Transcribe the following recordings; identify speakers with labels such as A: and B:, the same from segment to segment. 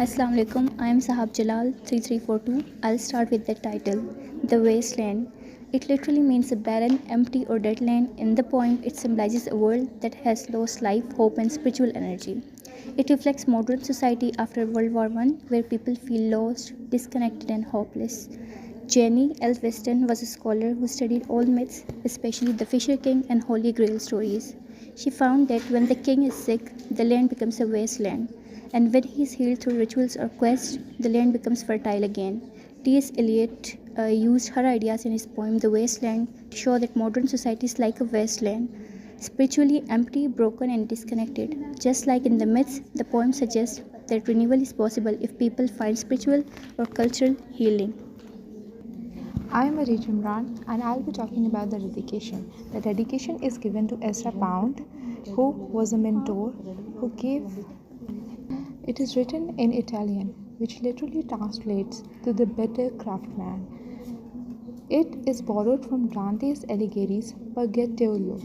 A: Assalamu alaikum. I am Sahab Jalal 3342. I'll start with the title, The Wasteland. It literally means a barren, empty, or dead land. In the poem, it symbolizes a world that has lost life, hope, and spiritual energy. It reflects modern society after World War I, where people feel lost, disconnected, and hopeless. Jenny L. Weston was a scholar who studied old myths, especially the Fisher King and Holy Grail stories. She found that when the king is sick, the land becomes a wasteland, and when he is healed through rituals or quests, the land becomes fertile again. T.S. Eliot used her ideas in his poem The Wasteland to show that modern society is like a wasteland, spiritually empty, broken, and disconnected. Just like in the myths, the poem suggests that renewal is possible if people find spiritual or cultural healing.
B: I am Arij Imran and I'll be talking about the dedication. The dedication is given to Ezra Pound, who was a mentor who gave. It is written in Italian, which literally translates to the better craftsman. It is borrowed from Dante's Alighieri's Purgatorio,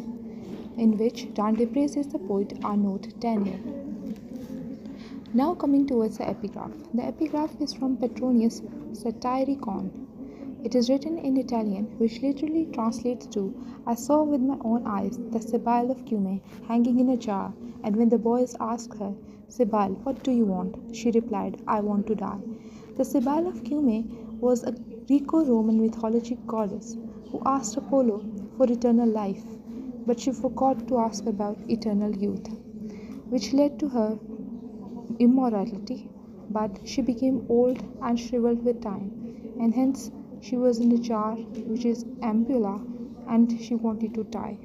B: in which Dante praises the poet Arnaud Daniel. Now coming towards the epigraph. The epigraph is from Petronius Satyricon. It is written in Italian, which literally translates to I saw with my own eyes the Sibyl of Cumae hanging in a jar, and when the boys asked her, Sibyl, what do you want? She replied, I want to die. The Sibyl of Cumae was a Greco Roman mythologic goddess who asked Apollo for eternal life, but she forgot to ask about eternal youth, which led to her immortality. But she became old and shriveled with time, and hence she was in a jar, which is ampulla, and she wanted to die.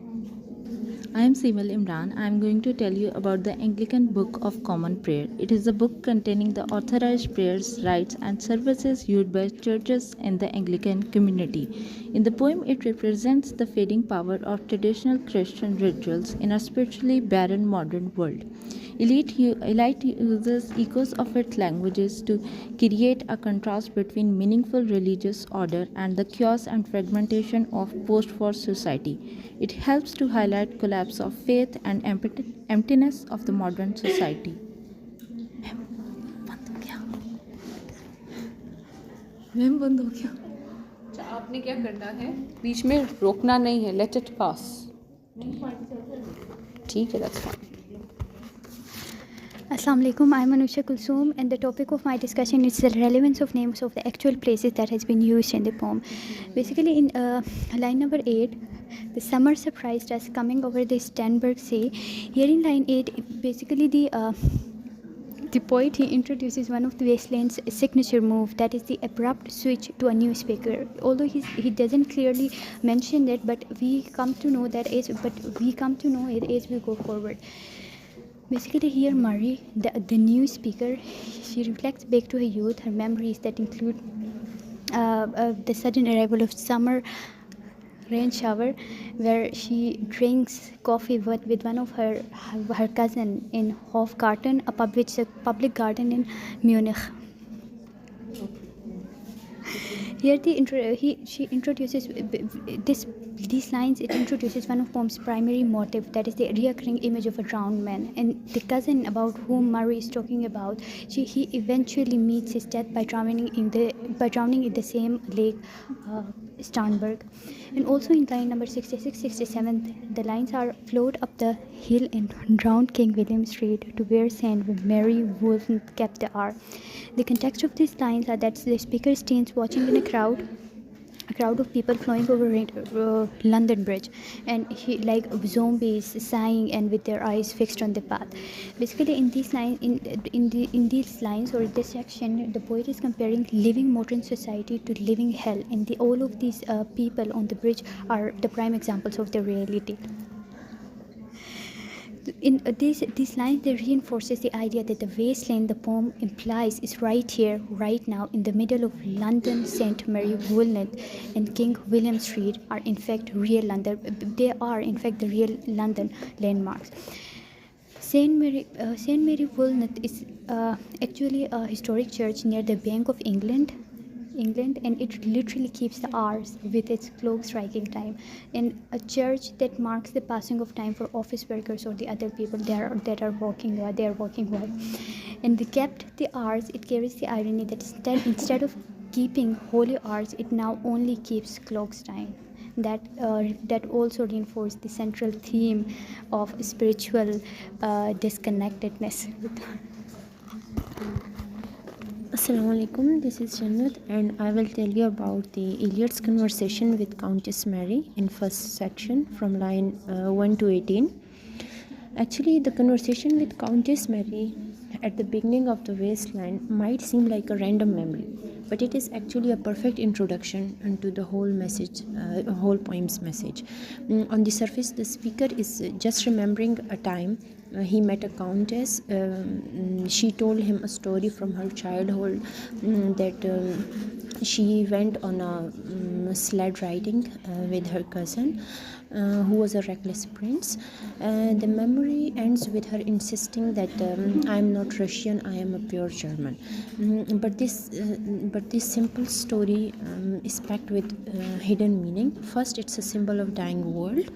C: I am Simal Imran. I am going to tell you about the Anglican Book of Common Prayer. It is a book containing the authorized prayers, rites, and services used by churches in the Anglican community. In the poem, it represents the fading power of traditional Christian rituals in a spiritually barren modern world. Elite uses echoes of its languages to create a contrast between meaningful religious order and the chaos and fragmentation of post-war society. It helps to highlight collapse of faith and emptiness of the modern society.
D: Ma'am बंद हो गया। अच्छा आपने क्या करना है, बीच में रोकना नहीं है, लेट इट पास। ठीक है, that's fine.
A: Assalamu alaikum. I'm Anusha Kulsoom, and the topic of my discussion is the relevance of names of the actual places that has been used in the poem. Basically, in line number 8, the summer surprised us coming over the Stenberg Sea. Here in line 8, basically the poet he introduces one of the wasteland's signature move, that is the abrupt switch to a new speaker. Although he doesn't clearly mention that, but we come to know it as we go forward. Basically, here Marie, the new speaker, she reflects back to her youth, her memories that include the sudden arrival of summer rain shower, where she drinks coffee with one of her cousin in Hofgarten, a public garden in Munich. Here she introduces these lines. It introduces one of poem's primary motive, that is the recurring image of a drowned man, and the cousin about whom Murray is talking about. He eventually meets his death by drowning in the same lake, Starnberg. And also in line number 66, 67, the lines are flowed up the hill and drowned King William Street to where St. Mary Woolsworth kept the hour. The context of these lines are that the speaker stands watching in a crowd of people flowing over London Bridge, and he like zombies sighing and with their eyes fixed on the path. Basically, in these lines, in these lines or this section, the poet is comparing living modern society to living hell, and all of these people on the bridge are the prime examples of the reality. In these lines, they reinforces the idea that the wasteland the poem implies is right here, right now, in the middle of London. St. Mary Woolnoth and King William Street are in fact real London. They are in fact the real London landmarks. St. Mary Woolnoth is actually a historic church near the Bank of England. England, and it literally keeps the hours with its clock striking time. In a church that marks the passing of time for office workers or the other people that are working they are working well, and they kept the hours. It carries the irony that instead of keeping holy hours, it now only keeps clock's time. That also reinforced the central theme of spiritual disconnectedness.
E: Assalamu alaikum, this is Jannat and I will tell you about the Iliad's conversation with Countess Mary in first section from line 1 to 18. Actually, the conversation with Countess Mary at the beginning of the Wasteland might seem like a random memory, but it is actually a perfect introduction into the whole message, whole poem's message. On the surface, the speaker is just remembering a time he met a countess. She told him a story from her childhood, that she went on a sled riding with her cousin, who was a reckless prince. The memory ends with her insisting that I am not Russian, I am a pure German. But this simple story is packed with hidden meaning. First, it's a symbol of dying world.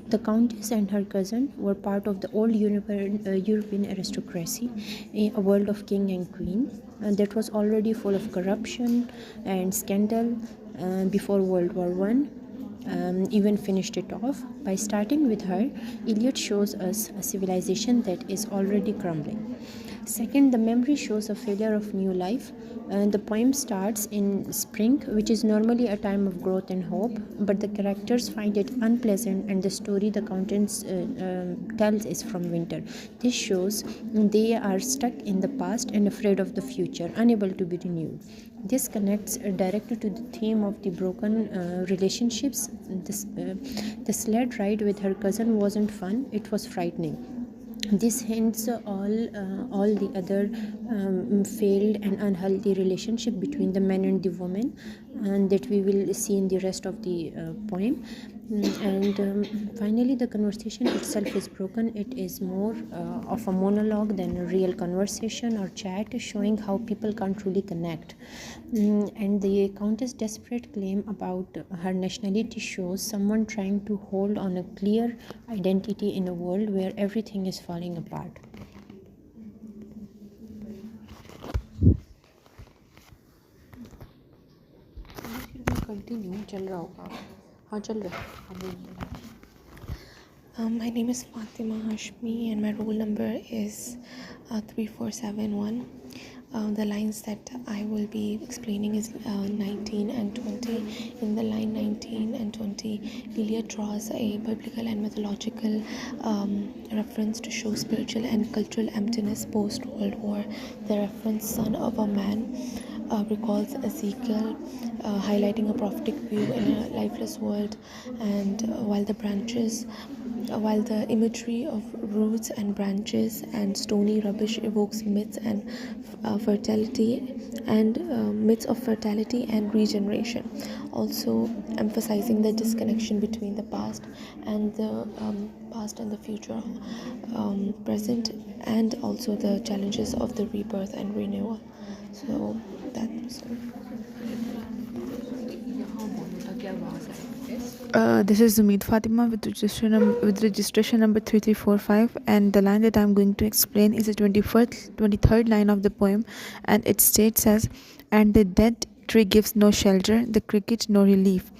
E: The countess and her cousin were part of the old European aristocracy, a world of king and queen that was already full of corruption and scandal before World War I even finished it off. By starting with her, Iliad shows us a civilization that is already crumbling. Second, the memory shows a failure of new life. The poem starts in spring, which is normally a time of growth and hope, but the characters find it unpleasant, and the story the countess tells is from winter. This shows they are stuck in the past and afraid of the future, unable to be renewed. This connects directly to the theme of the broken relationships. The sled ride with her cousin wasn't fun, it was frightening. This hints all the other failed and unhealthy relationship between the man and the woman, and that we will see in the rest of the poem. And finally, the conversation itself is broken. It is more of a monologue than a real conversation or chat, showing how people can't truly connect. And the countess' desperate claim about her nationality shows someone trying to hold on a clear identity in a world where everything is falling apart.
D: Continue चल रहा होगा हाँ चल रहा है
F: My name is Fatima Hashmi and my roll number is 3471. The lines that I will be explaining is 19 and 20. In the line 19 and 20, Iliad draws a biblical and mythological reference to show spiritual and cultural emptiness post-World War. The reference, son of a man, recalls Ezekiel highlighting a prophetic view in a lifeless world, and while the imagery of roots and branches and stony rubbish evokes myths and fertility and myths of fertility and regeneration, also emphasizing the disconnection between the past and the future, present, and also the challenges of the rebirth and renewal. So that's
B: This is Zumid Fatima with registration number 3345, and the line that I'm going to explain is the 23rd line of the poem, and it states as, "And the dead tree gives no shelter, the cricket no relief."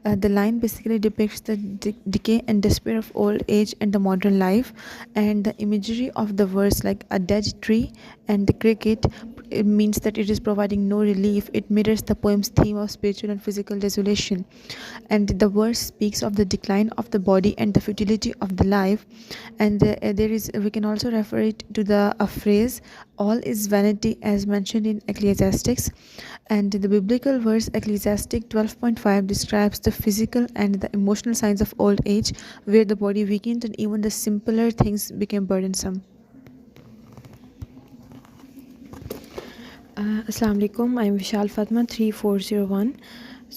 B: The line basically depicts the decay and despair of old age and the modern life, and the imagery of the verse, like a dead tree and the cricket, it means that it is providing no relief. It mirrors the poem's theme of spiritual and physical desolation, and the verse speaks of the decline of the body and the futility of the life. And we can also refer it to the phrase, "All is vanity," as mentioned in Ecclesiastes. And the biblical verse Ecclesiastes 12.5 describes the physical and the emotional signs of old age, where the body weakened and even the simpler things became burdensome.
G: Assalamu alaikum, I am Vishal Fatma 3401.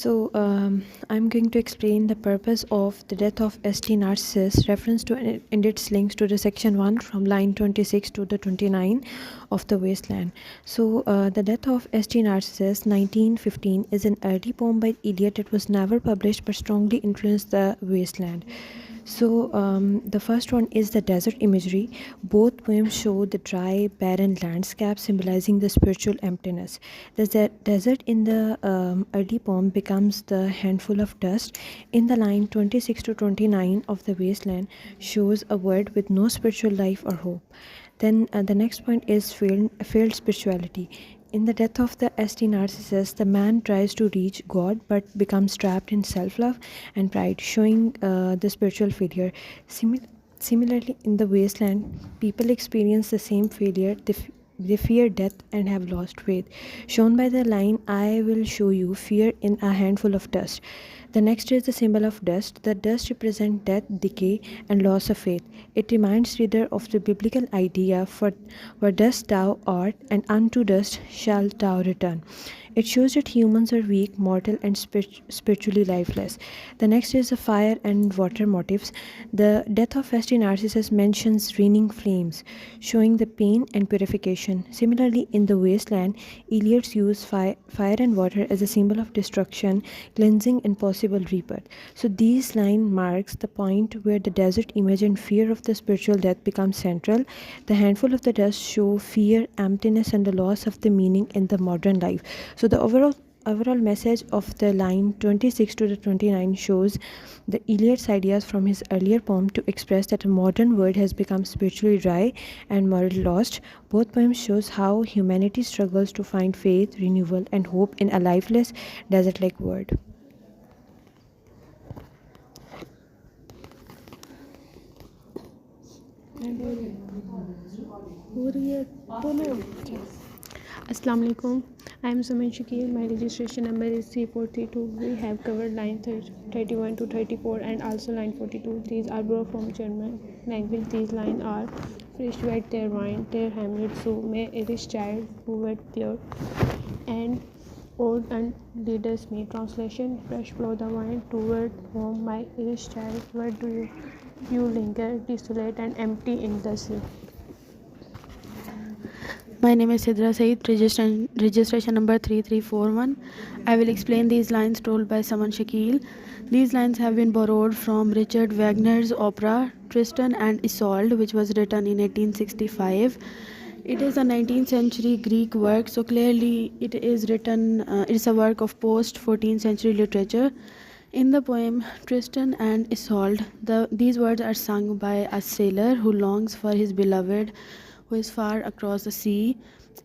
E: I'm going to explain the purpose of the death of St. Narcissus, reference to and its links to the section 1 from line 26 to the 29 of the Wasteland. The death of St. Narcissus, 1915, is an early poem by Eliot that was never published but strongly influenced the Wasteland. The first one is the desert imagery. Both poems show the dry, barren landscape symbolizing the spiritual emptiness. The desert in the early poem becomes the handful of dust. In the line 26 to 29 of the Wasteland shows a world with no spiritual life or hope. Then the next point is failed spirituality. In the death of the St. Narcissus, the man tries to reach God but becomes trapped in self-love and pride, showing the spiritual failure. Similarly, in the Wasteland, people experience the same failure. They fear death and have lost faith, shown by the line, "I will show you fear in a handful of dust." The next is the symbol of dust. The dust represents death, decay, and loss of faith. It reminds reader of the biblical idea, for dust thou art, and unto dust shalt thou return. It shows that humans are weak, mortal, and spiritually lifeless. The next is the fire and water motifs. The death of St. Narcissus mentions raining flames, showing the pain and purification. Similarly, in the Wasteland, Eliot's use fire and water as a symbol of destruction, cleansing, and possible rebirth. So these line marks the point where the desert image and fear of the spiritual death become central. The handful of the dust show fear, emptiness, and the loss of the meaning in the modern life. So the overall message of the line 26 to the 29 shows the Eliot's ideas from his earlier poem to express that a modern world has become spiritually dry and morally lost. Both poems shows how humanity struggles to find faith, renewal, and hope in a lifeless, desert-like world.
G: Assalamu alaikum. I am Suman Shakil. My registration number is 342. We have covered line 31 to 34 and also line 42. These are brought from German language. These lines are frisch wird der Wein, der Hamlet zu me Irish child who wird pure and old and leaders me. Translation: fresh flow the wine toward home, my Irish child. Where do you linger, desolate and empty in the sea?
H: My name is Sidra Saeed, registration number 3341. I will explain these lines told by Saman Shakil. These lines have been borrowed from Richard Wagner's opera Tristan and Isolde, which was written in 1865. It is a 19th century Greek work, so clearly it is written, it's a work of post-14th century literature. In the poem Tristan and Isolde, these words are sung by a sailor who longs for his beloved who is far across the sea.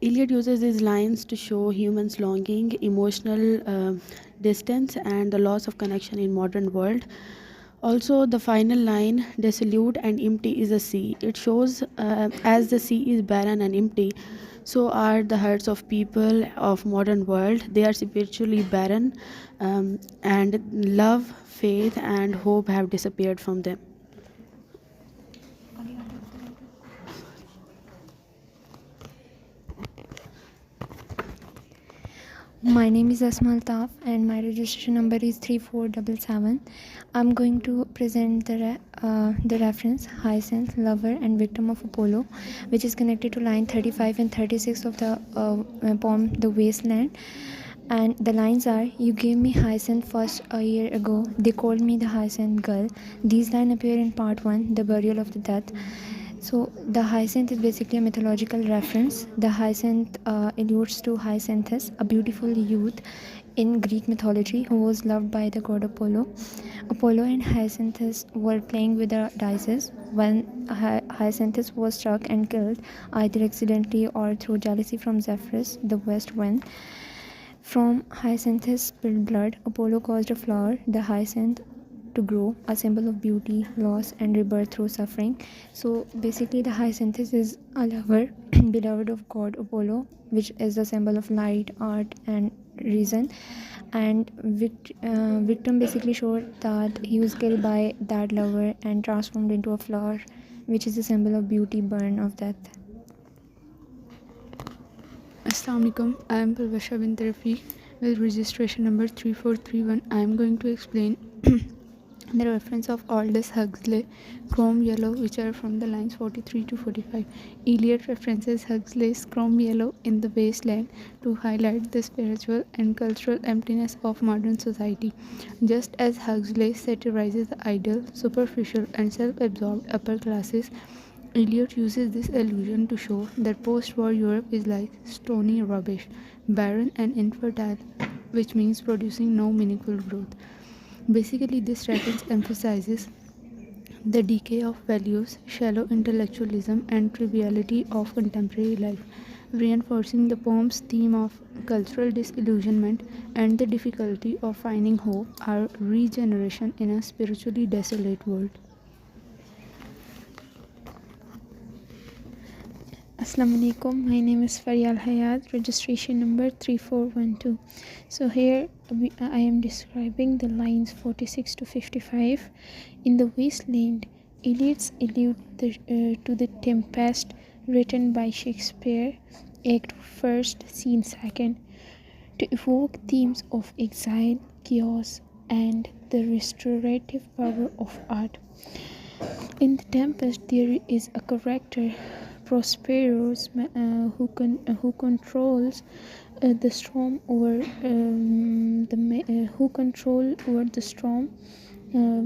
H: Eliot uses these lines to show humans' longing, emotional distance, and the loss of connection in modern world. Also, the final line, "desolate and empty is the sea." It shows as the sea is barren and empty, so are the hearts of people of modern world. They are spiritually barren, and love, faith, and hope have disappeared from them.
I: My name is Asma Altaf and my registration number is 3477. I'm going to present the reference Hyacinth, lover and victim of Apollo, which is connected to line 35 and 36 of the poem The Wasteland. And the lines are: "You gave me Hyacinth first a year ago. They called me the Hyacinth girl." These lines appear in part 1, The Burial of the Dead. So the hyacinth is basically a mythological reference. The hyacinth alludes to Hyacinthus, a beautiful youth in Greek mythology who was loved by the god Apollo. Apollo and Hyacinthus were playing with the dice when Hyacinthus was struck and killed, either accidentally or through jealousy from Zephyrus, the west wind. From Hyacinthus spilled blood, Apollo caused a flower, the hyacinth, to grow, a symbol of beauty, loss, and rebirth through suffering. So basically, the hyacinthus is a lover, beloved of god Apollo, which is the symbol of light, art, and reason. And victim basically showed that he was killed by that lover and transformed into a flower, which is a symbol of beauty, burn of death.
J: Assalamu alaikum. I am Parvasha bint Rafiq,
H: with registration number 3431. I am going to explain the reference of Aldous Huxley, Chrome Yellow, which are from the lines 43 to 45. Eliot references Huxley's Chrome Yellow in The Wasteland to highlight the spiritual and cultural emptiness of modern society. Just as Huxley satirizes the idle, superficial, and self-absorbed upper classes, Eliot uses this allusion to show that post-war Europe is like stony rubbish, barren and infertile, which means producing no meaningful growth. Basically, this reference emphasizes the decay of values, shallow intellectualism, and triviality of contemporary life, reinforcing the poem's theme of cultural disillusionment and the difficulty of finding hope or regeneration in a spiritually desolate world.
G: Assalamu alaikum. My name is Faryal Hayat, registration number 3412. So here I am describing the lines 46 to 55. In The Wasteland, Eliot's allude to the Tempest written by Shakespeare, Act 1st, Scene 2nd, to evoke themes of exile, chaos, and the restorative power of art. In The Tempest, there is a character, Prosperos, who controls the storm over who control over the storm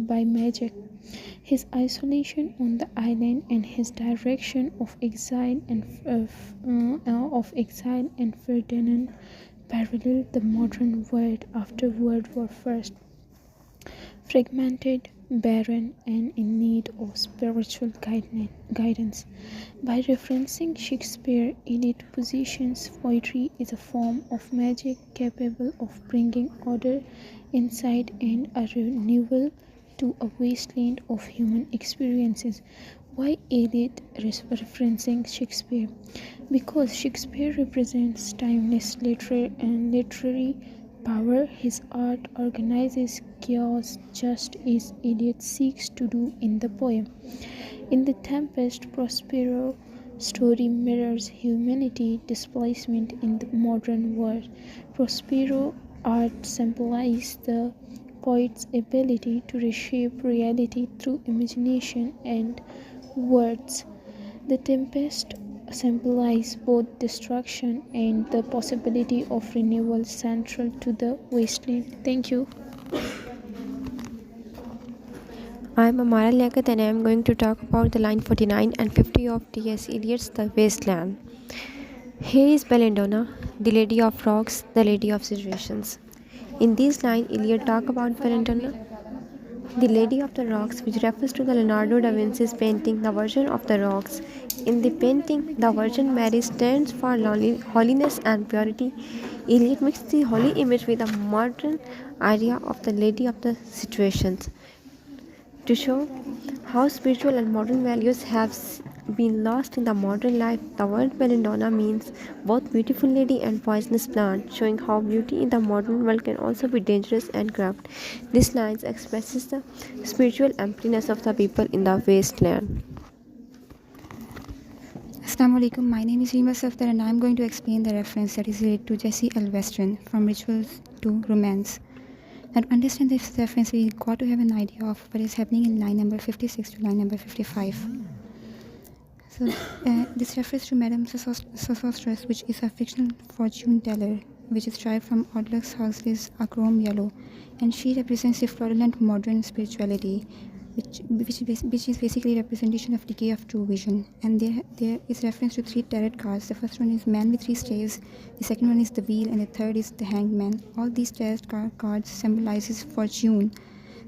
G: by magic. His isolation on the island and his direction of exile and Ferdinand parallel the modern world after World War I, fragmented, barren, and in need of spiritual guidance. By referencing Shakespeare, Eliot positions poetry as a form of magic capable of bringing order, insight, and a renewal to a wasteland of human experiences. Why Eliot referencing Shakespeare? Because Shakespeare represents timeless literary power. His art organizes chaos just as Eliot seeks to do in the poem. In The Tempest, Prospero's story mirrors humanity displacement in the modern world. Prospero's art symbolizes the poet's ability to reshape reality through imagination and words. The Tempest symbolize both destruction and the possibility of renewal central to the wasteland. Thank you.
E: I am Amara Liaquat and I am going to talk about the line 49 and 50 of T.S. Eliot's The Wasteland. Here is Belladonna, the Lady of Rocks, the Lady of Situations. In these lines, Eliot talks about Belladonna, the Lady of the Rocks, which refers to the Leonardo da Vinci's painting, The Virgin of the Rocks. In the painting, the Virgin Mary stands for holiness and purity. Eliot mixed the holy image with a modern idea of the Lady of the Situations to show how spiritual and modern values have been lost in the modern life. The word Belladonna means both beautiful lady and poisonous plant, showing how beauty in the modern world can also be dangerous and corrupt. This line expresses the spiritual emptiness of the people in the wasteland.
J: Assalamu alaikum. My name is Reema Safdar and I am going to explain the reference that is related to Jessie L. Western, From Rituals to Romance. Now, to understand this reference, we got to have an idea of what is happening in line number 56 to line number 55. So, this refers to Madame Sosostris, which is a fictional fortune teller, which is derived from Aldous Huxley's A Chrome Yellow, and she represents the fraudulent modern spirituality, which is basically a representation of decay of true vision. And there is reference to 3 tarot cards. The first one is Man with 3 staves, the second one is the Wheel, and the third is the Hanged Man. All these tarot cards symbolizes fortune.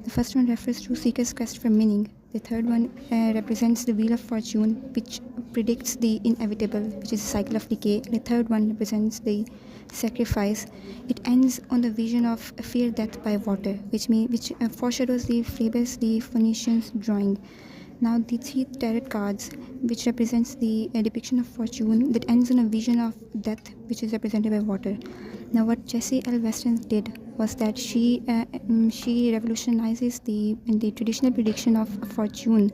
J: The first one refers to seeker's quest for meaning. The third one represents the Wheel of Fortune, which predicts the inevitable, which is a cycle of decay. And the third one represents the sacrifice. It ends on the vision of fear death by water, which foreshadows the Phoebus the Phoenicians drawing. Now the 3 tarot cards, which represents the depiction of fortune that ends on a vision of death, which is represented by water. Now what Jessie L. Western did was that she revolutionizes the traditional prediction of fortune,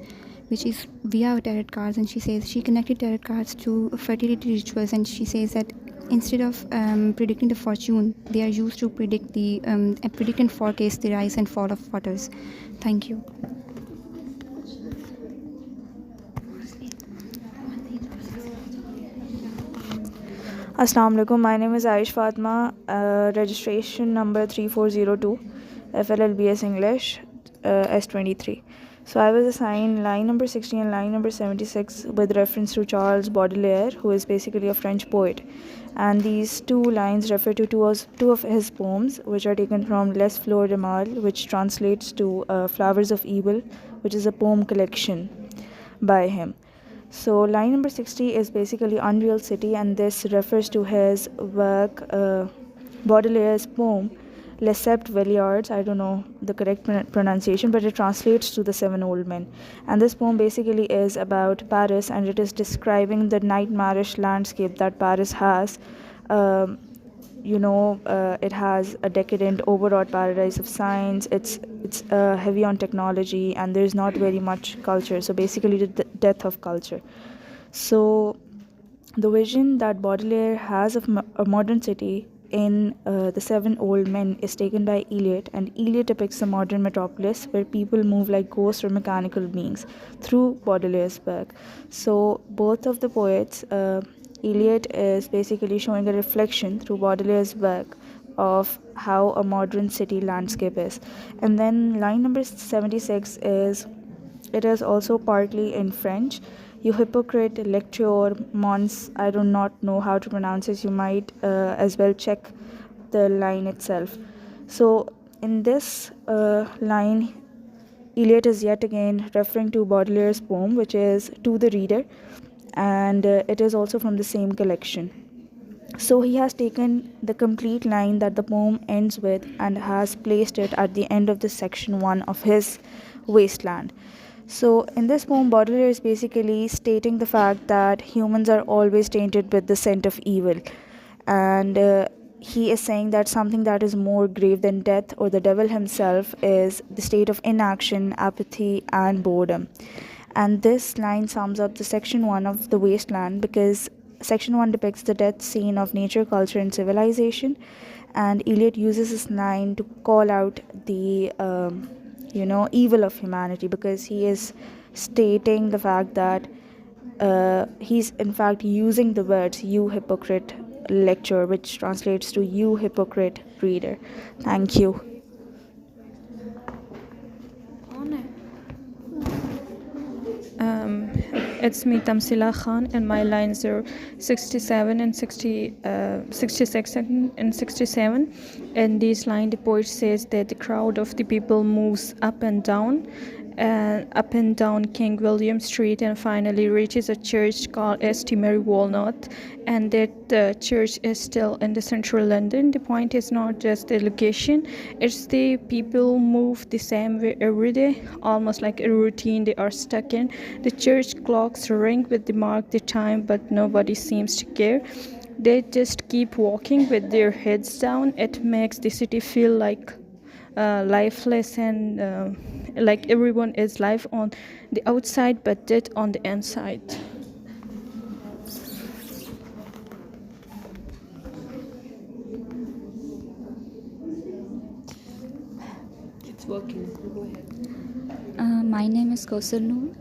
J: which is via tarot cards, and she says she connected tarot cards to fertility rituals, and she says that instead of predicting the fortune, they are used to predict and forecast the rise and fall of waters. Thank you.
K: Assalamu alaikum. My name is Aish Fatma, registration number 3402, FLLBS English, S23. So I was assigned line number 60 and line number 76 with reference to Charles Baudelaire, who is basically a French poet. And these two lines refer to two of his poems, which are taken from Les Fleurs de Mal, which translates to Flowers of Evil, which is a poem collection by him. So line number 60 is basically Unreal City, and this refers to his work, Baudelaire's poem, Les Sept Vieillards. I don't know the correct pronunciation, but it translates to the Seven Old Men. And this poem basically is about Paris, and it is describing the nightmarish landscape that Paris has. It has a decadent, overwrought paradise of science. It's heavy on technology, and there's not very much culture. So basically, the death of culture. So the vision that Baudelaire has of a modern city in The Seven Old Men is taken by Eliot, and Eliot depicts a modern metropolis where people move like ghosts or mechanical beings through Baudelaire's work. So both of the poets, Eliot is basically showing a reflection through Baudelaire's work of how a modern city landscape is. And then line number 76 it is also partly in French. You hypocrite, lecture, mons, I do not know how to pronounce it. You might as well check the line itself. So in this line, Eliot is yet again referring to Baudelaire's poem, which is To the Reader, and it is also from the same collection. So he has taken the complete line that the poem ends with and has placed it at the end of the section 1 of his Wasteland. So in this poem, Baudelaire is basically stating the fact that humans are always tainted with the scent of evil, and he is saying that something that is more grave than death or the devil himself is the state of inaction, apathy, and boredom. And this line sums up the section 1 of The Wasteland, because section 1 depicts the death scene of nature, culture, and civilization, and Eliot uses this line to call out the evil of humanity, because he is stating the fact that he's in fact using the words "you hypocrite lecturer," which translates to "you hypocrite reader." Thank you.
L: It's me, Tamsila Khan, and my lines are 67 and 66 and 67. In this line, the poet says that the crowd of the people moves up and down King William Street, and finally reaches a church called St. Mary Walnut, and that the church is still in the central London. The point is not just the location, it's the people move the same way every day, almost like a routine they are stuck in. The church clocks ring with the mark the time, but nobody seems to care. They just keep walking with their heads down. It makes the city feel like lifeless, and like everyone is live on the outside but dead on the inside.
D: It's working. Go ahead.
M: My name is Kausar Noor.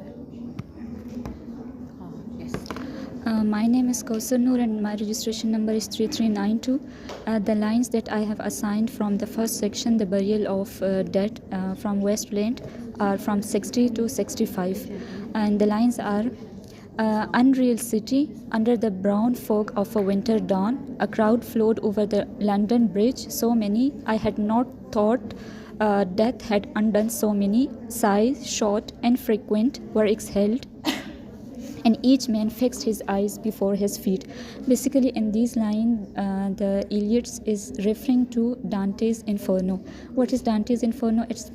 M: My name is Kausar Noor, and my registration number is 3392. The lines that I have assigned from the first section, the burial of dead from Wasteland, are from 60 to 65. And the lines are: Unreal City, under the brown fog of a winter dawn, a crowd flowed over the London Bridge, so many I had not thought death had undone so many. Sighs, short and frequent, were exhaled, and each man fixed his eyes before his feet. Basically, in these lines, the Eliot is referring to Dante's Inferno. What is Dante's Inferno? It's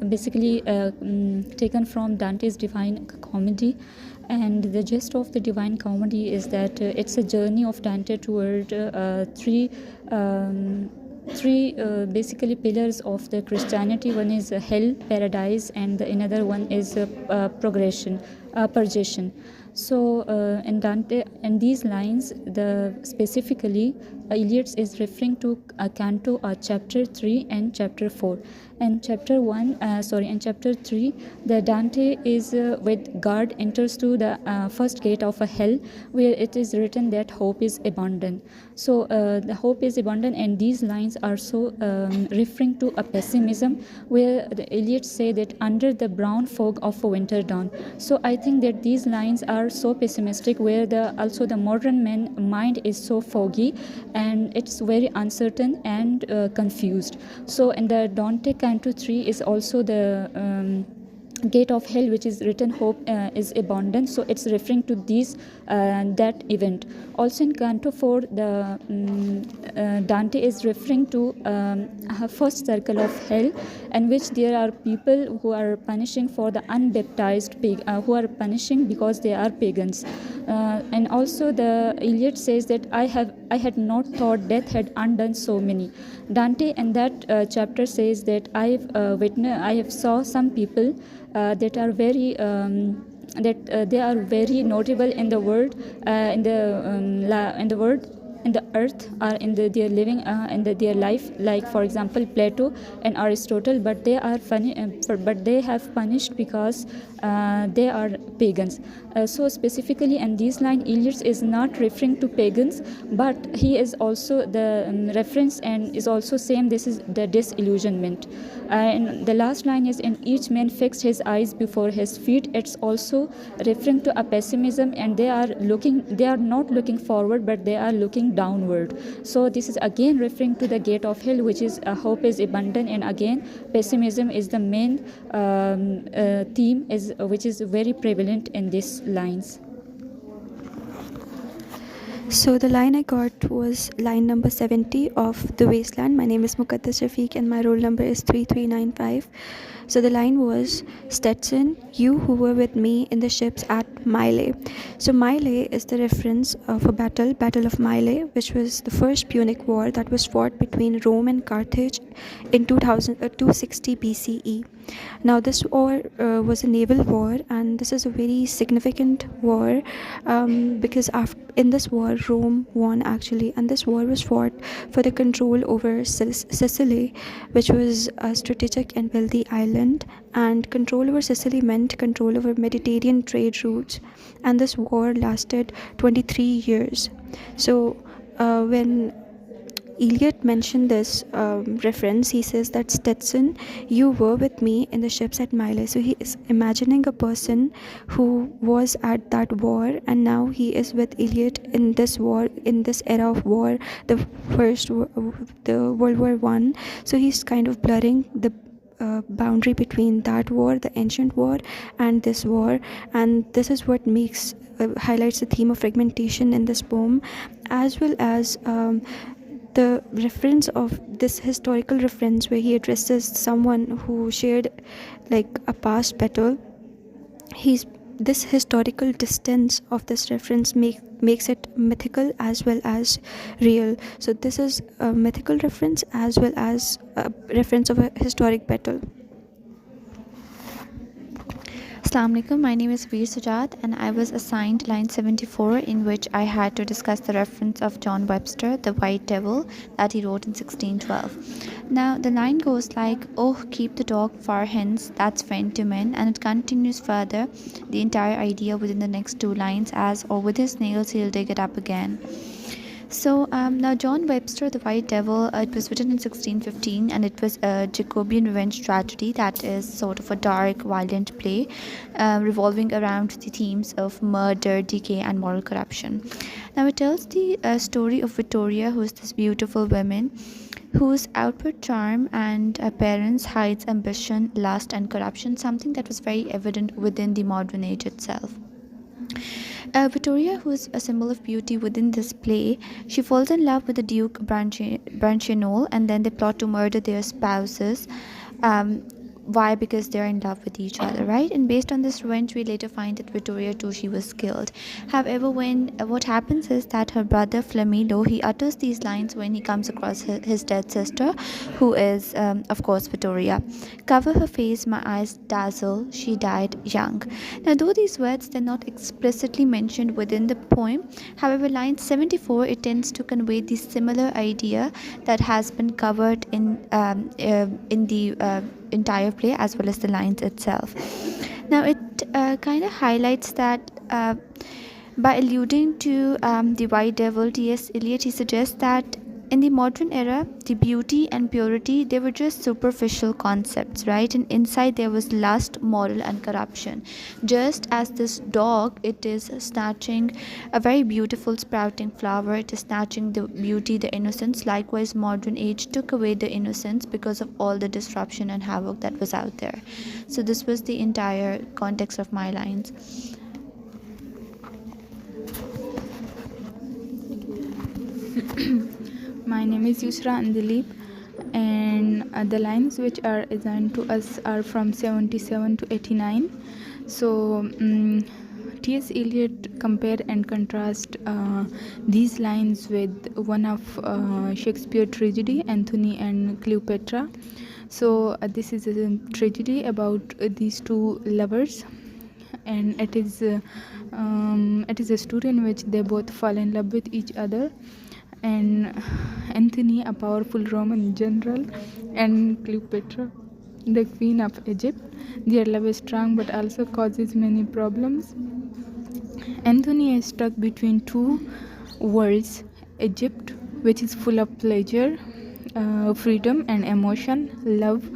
M: basically taken from Dante's Divine Comedy, and the gist of the Divine Comedy is that it's a journey of Dante toward three basically pillars of the Christianity. One is hell, paradise, and another one is purgation. So in Dante, in these lines, the specifically Iliads is referring to Canto chapter 3 and chapter 4. In chapter 3, the Dante is with guard enters to the first gate of a hell, where it is written that hope is abundant. So the hope is abundant, and these lines are so referring to a pessimism, where the Iliads say that under the brown fog of a winter dawn. So I think that these lines are so pessimistic, where also the modern mind is so foggy and it's very uncertain and confused. So in the Dante Canto 3 is also the gate of hell, which is written hope is abundant. So it's referring to these that event. Also in Canto 4, the Dante is referring to a first circle of hell, in which there are people who are punishing for the unbaptized who are punishing because they are pagans. And also the Iliad says that I had not thought death had undone so many. Dante in that chapter says that I have saw some people that are very they are very notable in the world, in the world, in the earth, or in their living their life, like for example Plato and Aristotle, but they are but they have punished because they are pagans. So specifically in this line, Iliad is not referring to pagans, but he is also the reference and is also saying this is the disillusionment. And the last line is, in each man fixed his eyes before his feet. It's also referring to a pessimism, and they are not looking forward, but they are looking downward. So this is again referring to the gate of hell, which is hope is abundant, and again pessimism is the main theme, which is very prevalent in these lines.
N: So the line I got was line number 70 of The Wasteland. My name is Muqaddas Rafiq and my roll number is 3395. So the line was, Stetson, you who were with me in the ships at Mylae. So Mylae is the reference of a Battle of Mylae, which was the first Punic War that was fought between Rome and Carthage in 260 BCE. Now this war was a naval war, and this is a very significant war because in this war Rome won actually, and this war was fought for the control over Sicily, which was a strategic and wealthy island, and control over Sicily meant control over Mediterranean trade routes, and this war lasted 23 years. So when Iliad mentioned this reference, he says that Stetson, you were with me in the ships at Mylae. So he is imagining a person who was at that war, and now he is with Iliad in this war, in this era of war, the World War I. So he's kind of blurring the boundary between that war, the ancient war, and this war, and this is what highlights the theme of fragmentation in this poem, as well as the reference of this historical reference where he addresses someone who shared like a past battle. This historical distance of this reference makes it mythical as well as real. So this is a mythical reference as well as a reference of a historic battle.
O: Assalamu alaikum, my name is Veer Sujat and I was assigned line 74, in which I had to discuss the reference of John Webster, the White Devil, that he wrote in 1612. Now the line goes like, oh, keep the dog far hence, that's friend to men, and it continues further the entire idea within the next two lines as, or with his nails he'll dig it up again. So now John Webster, The White Devil, it was written in 1615, and it was a Jacobean revenge tragedy that is sort of a dark, violent play revolving around the themes of murder, decay and moral corruption. Now it tells the story of Victoria, who is this beautiful woman whose outward charm and appearance hides ambition, lust and corruption, something that was very evident within the modern age itself. Victoria, who is a symbol of beauty within this play, she falls in love with the Duke Branchienol, and then they plot to murder their spouses. why? Because they're in love with each other, right? And based on this revenge, we later find that Victoria too, she was killed. However, when what happens is that her brother Flamilo, he utters these lines when he comes across his dead sister, who is of course Victoria. Cover her face, my eyes dazzle, she died young. Now, though these words, they're not explicitly mentioned within the poem, however, line 74, it tends to convey the similar idea that has been covered in the entire play as well as the lines itself. Now, it kind of highlights that by alluding to the White Devil, T.S. Eliot, he suggests that in the modern era, the beauty and purity, they were just superficial concepts, right? And inside there was lust, moral, and corruption. Just as this dog, it is snatching a very beautiful sprouting flower, it is snatching the beauty, the innocence. Likewise, modern age took away the innocence because of all the disruption and havoc that was out there. So this was the entire context of my lines.
P: My name is Yusra Andilip, and the lines which are assigned to us are from 77 to 89. So T.S. Eliot compare and contrast these lines with one of Shakespeare tragedy, Antony and Cleopatra. So this is a tragedy about these two lovers, and it is a story in which they both fall in love with each other. And Antony, a powerful Roman general, and Cleopatra, the queen of Egypt. Their love is strong but also causes many problems. Antony is stuck between two worlds: Egypt, which is full of pleasure, freedom and emotion; love,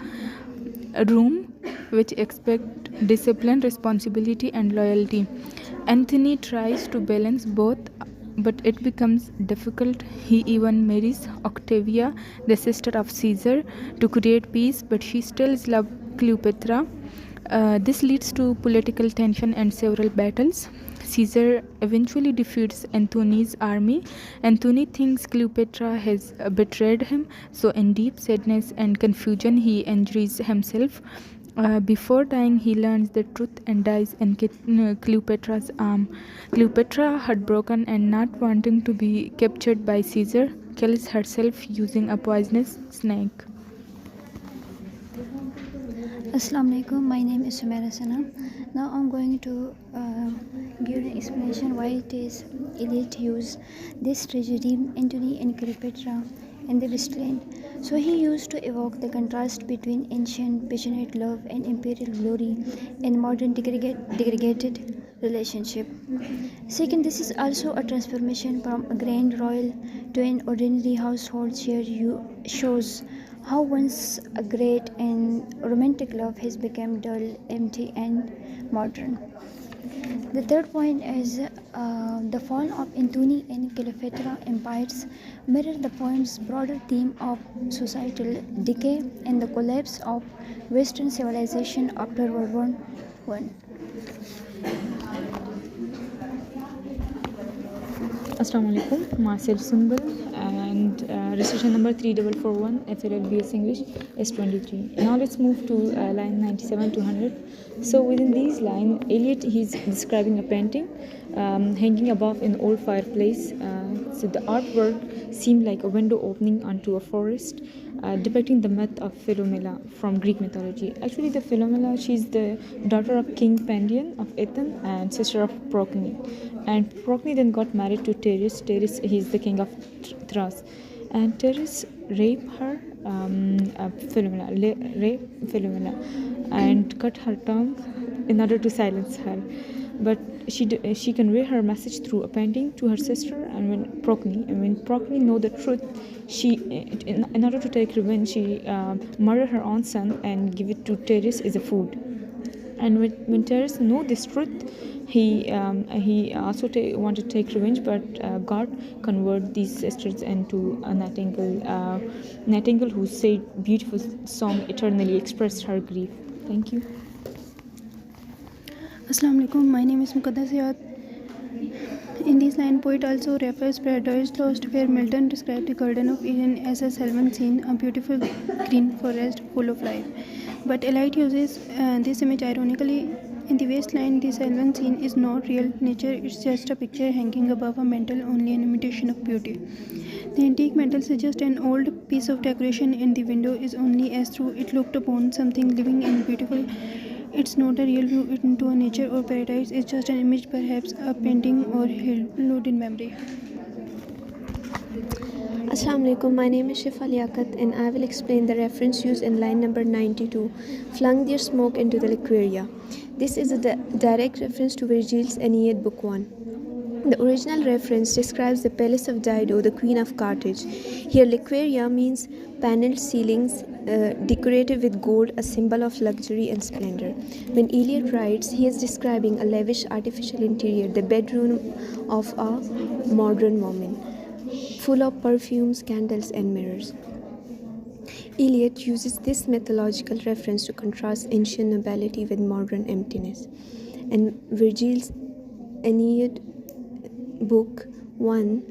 P: Rome, which expects discipline, responsibility and loyalty. Antony tries to balance both, but it becomes difficult. He even marries Octavia, the sister of Caesar, to create peace, but she still loves Cleopatra. This leads to political tension and several battles. Caesar eventually defeats Antony's army. Antony thinks Cleopatra has betrayed him, so in deep sadness and confusion, he injures himself. Before dying, he learns the truth and dies in Cleopatra's arm. Cleopatra, heartbroken and not wanting to be captured by Caesar, kills herself using a poisonous snake.
A: Assalamu alaikum, my name is Sumaira Sana. Now I'm going to give an explanation why it is Eliot used this tragedy, Antony and Cleopatra, in the Wasteland. So he used to evoke the contrast between ancient passionate love and imperial glory and modern degraded relationship. Second, this is also a transformation from a grand royal to an ordinary household share. Shows how once a great and romantic love has become dull, empty and modern. The third point is the fall of Antony and Cleopatra empires mirror the poem's broader theme of societal decay and the collapse of Western civilization after World War I.
Q: Assalamu alaikum, Masir Sumbal, and registration number 3441, FLL English, S23. Now let's move to line 97 to 100. So within these lines, Eliot, he's describing a painting hanging above an old fireplace. So the artwork seemed like a window opening onto a forest, depicting the myth of Philomela from Greek mythology. Actually, the Philomela, she's the daughter of King Pandion of Athens and sister of Procne. And Procne then got married to Teres. Teres, he's the king of Thrace. And Teres raped her, Philomela, and cut her tongue in order to silence her. But she conveyed her message through a painting to her sister, and when Procne know the truth, she in order to take revenge, she murdered her own son and give it to Teres as a food. And when Teres know this truth, he also wanted to take revenge, but God converted these sisters into a nightingale who said beautiful song eternally expressed her grief. Thank you.
H: Assalamu alaikum, my name is Muqaddas Yad. In this line, poet also refers Paradise Lost, where Milton described the Garden of Eden as a heaven scene, a beautiful green forest full of life.
G: But Eliot uses this image ironically. In the waistline, the silent scene is not real nature, it's just a picture hanging above a mantle, only an imitation of beauty. The antique mantle suggests an old piece of decoration in the window is only as through it looked upon something living and beautiful. It's not a real view into a nature or paradise, it's just an image, perhaps a painting or held in memory.
R: Assalamu alaikum, my name is Shifa Liaquat and I will explain the reference used in line number 92, flung their smoke into the liqueria. This is a direct reference to Virgil's Aeneid, Book 1. The original reference describes the palace of Dido, the queen of Carthage. Here liqueria means panelled ceilings decorated with gold, a symbol of luxury and splendor. When Eliot writes, he is describing a lavish artificial interior, the bedroom of a modern woman, full of perfumes, candles and mirrors. Eliot uses this mythological reference to contrast ancient nobility with modern emptiness. And Virgil's Aeneid, Book 1,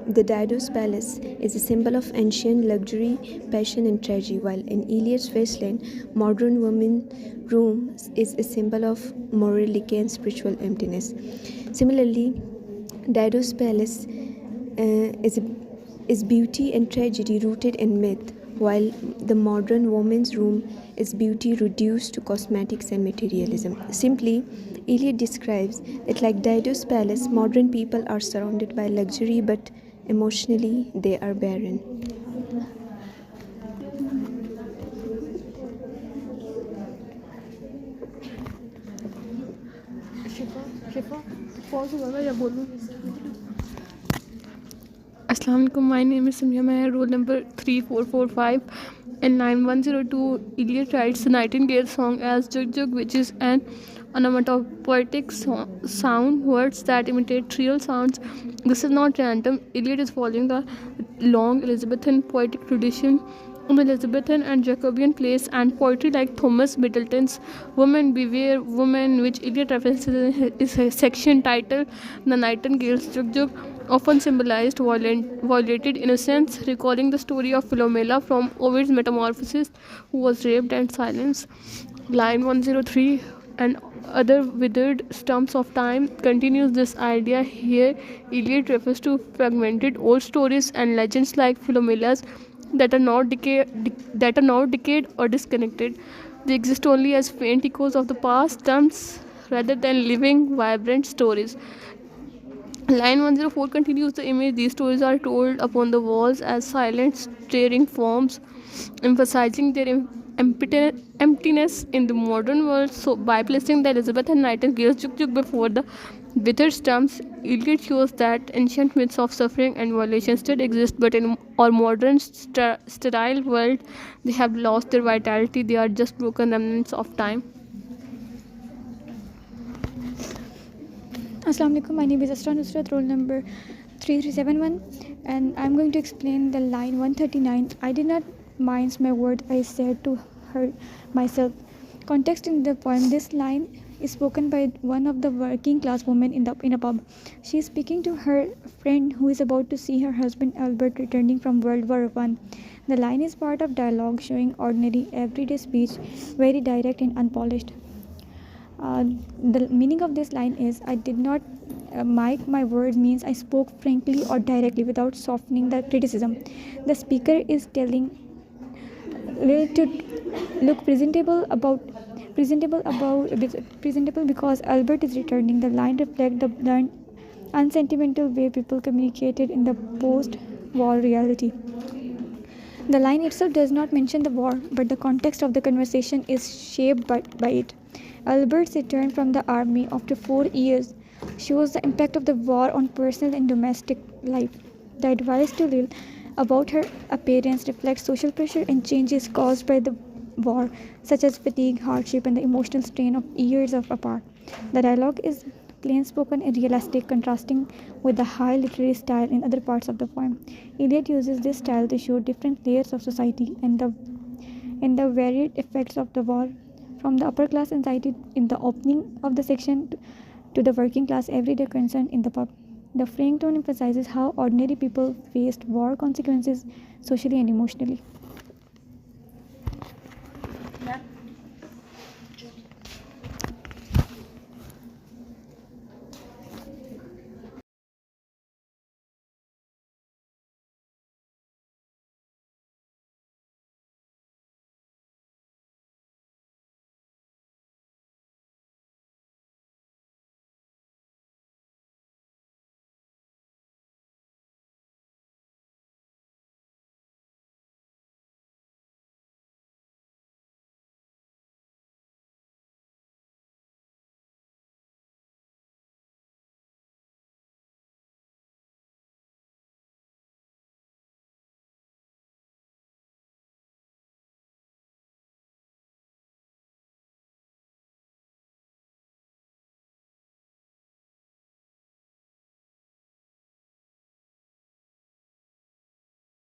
R: the Dido's palace is a symbol of ancient luxury, passion and tragedy, while in Eliot's wasteland, modern woman room is a symbol of moral decay and spiritual emptiness. Similarly, Dido's palace is beauty and tragedy rooted in myth, while the modern woman's room is beauty reduced to cosmetics and materialism. Simply, Eliot describes that like Dido's palace, modern people are surrounded by luxury, but emotionally they are barren.
G: Assalamu alaikum, my name is Samia Meher, roll number 3445. In line 102, Eliot writes the Nightingale song as Jug Jug, which is an onomatopoetic sound, words that imitate real sounds. This is not random. Eliot is following the long Elizabethan poetic tradition of Elizabethan and Jacobean plays and poetry like Thomas Middleton's Woman Beware Woman, which Eliot references in his section titled The Nightingale's Jug Jug, often symbolized violated innocence, recalling the story of Philomela from Ovid's Metamorphoses, who was raped and silenced. Line 103, and other withered stumps of time continues this idea. Here, Eliot refers to fragmented old stories and legends like Philomela's that are now decayed or disconnected. They exist only as faint echoes of the past stumps rather than living, vibrant stories. Line 104 continues the image. These stories are told upon the walls as silent, staring forms, emphasizing their emptiness in the modern world. So, by placing the Elizabethan Nightingale's Jug Jug before the withered stumps, Eliot shows that ancient myths of suffering and violation still exist, but in our modern sterile world, they have lost their vitality. They are just broken remnants of time.
A: Assalamu alaikum, my name is Asra Nusrat, roll number 3371, and I'm going to explain the line 139. I did not mince my word, I said to her myself. Context in the poem, this line is spoken by one of the working class women in a pub. She is speaking to her friend who is about to see her husband Albert returning from World War I. The line is part of dialogue showing ordinary everyday speech, very direct and unpolished. The meaning of this line is I did not mic my words means I spoke frankly or directly without softening the criticism. The speaker is telling to look presentable because Albert is returning. The line reflects the blunt, unsentimental way people communicated in the post-war reality. The line itself does not mention the war, but the context of the conversation is shaped by it. Albert's return from the army after 4 years shows the impact of the war on personal and domestic life. The advice to Lil about her appearance reflects social pressure and changes caused by the war, such as fatigue, hardship, and the emotional strain of years apart. The dialogue is plain-spoken and realistic, contrasting with the high literary style in other parts of the poem. Eliot uses this style to show different layers of society and the varied effects of the war, from the upper class anxiety in the opening of the section to the working class everyday concern in the pub. The fraying tone emphasizes how ordinary people faced war consequences socially and emotionally.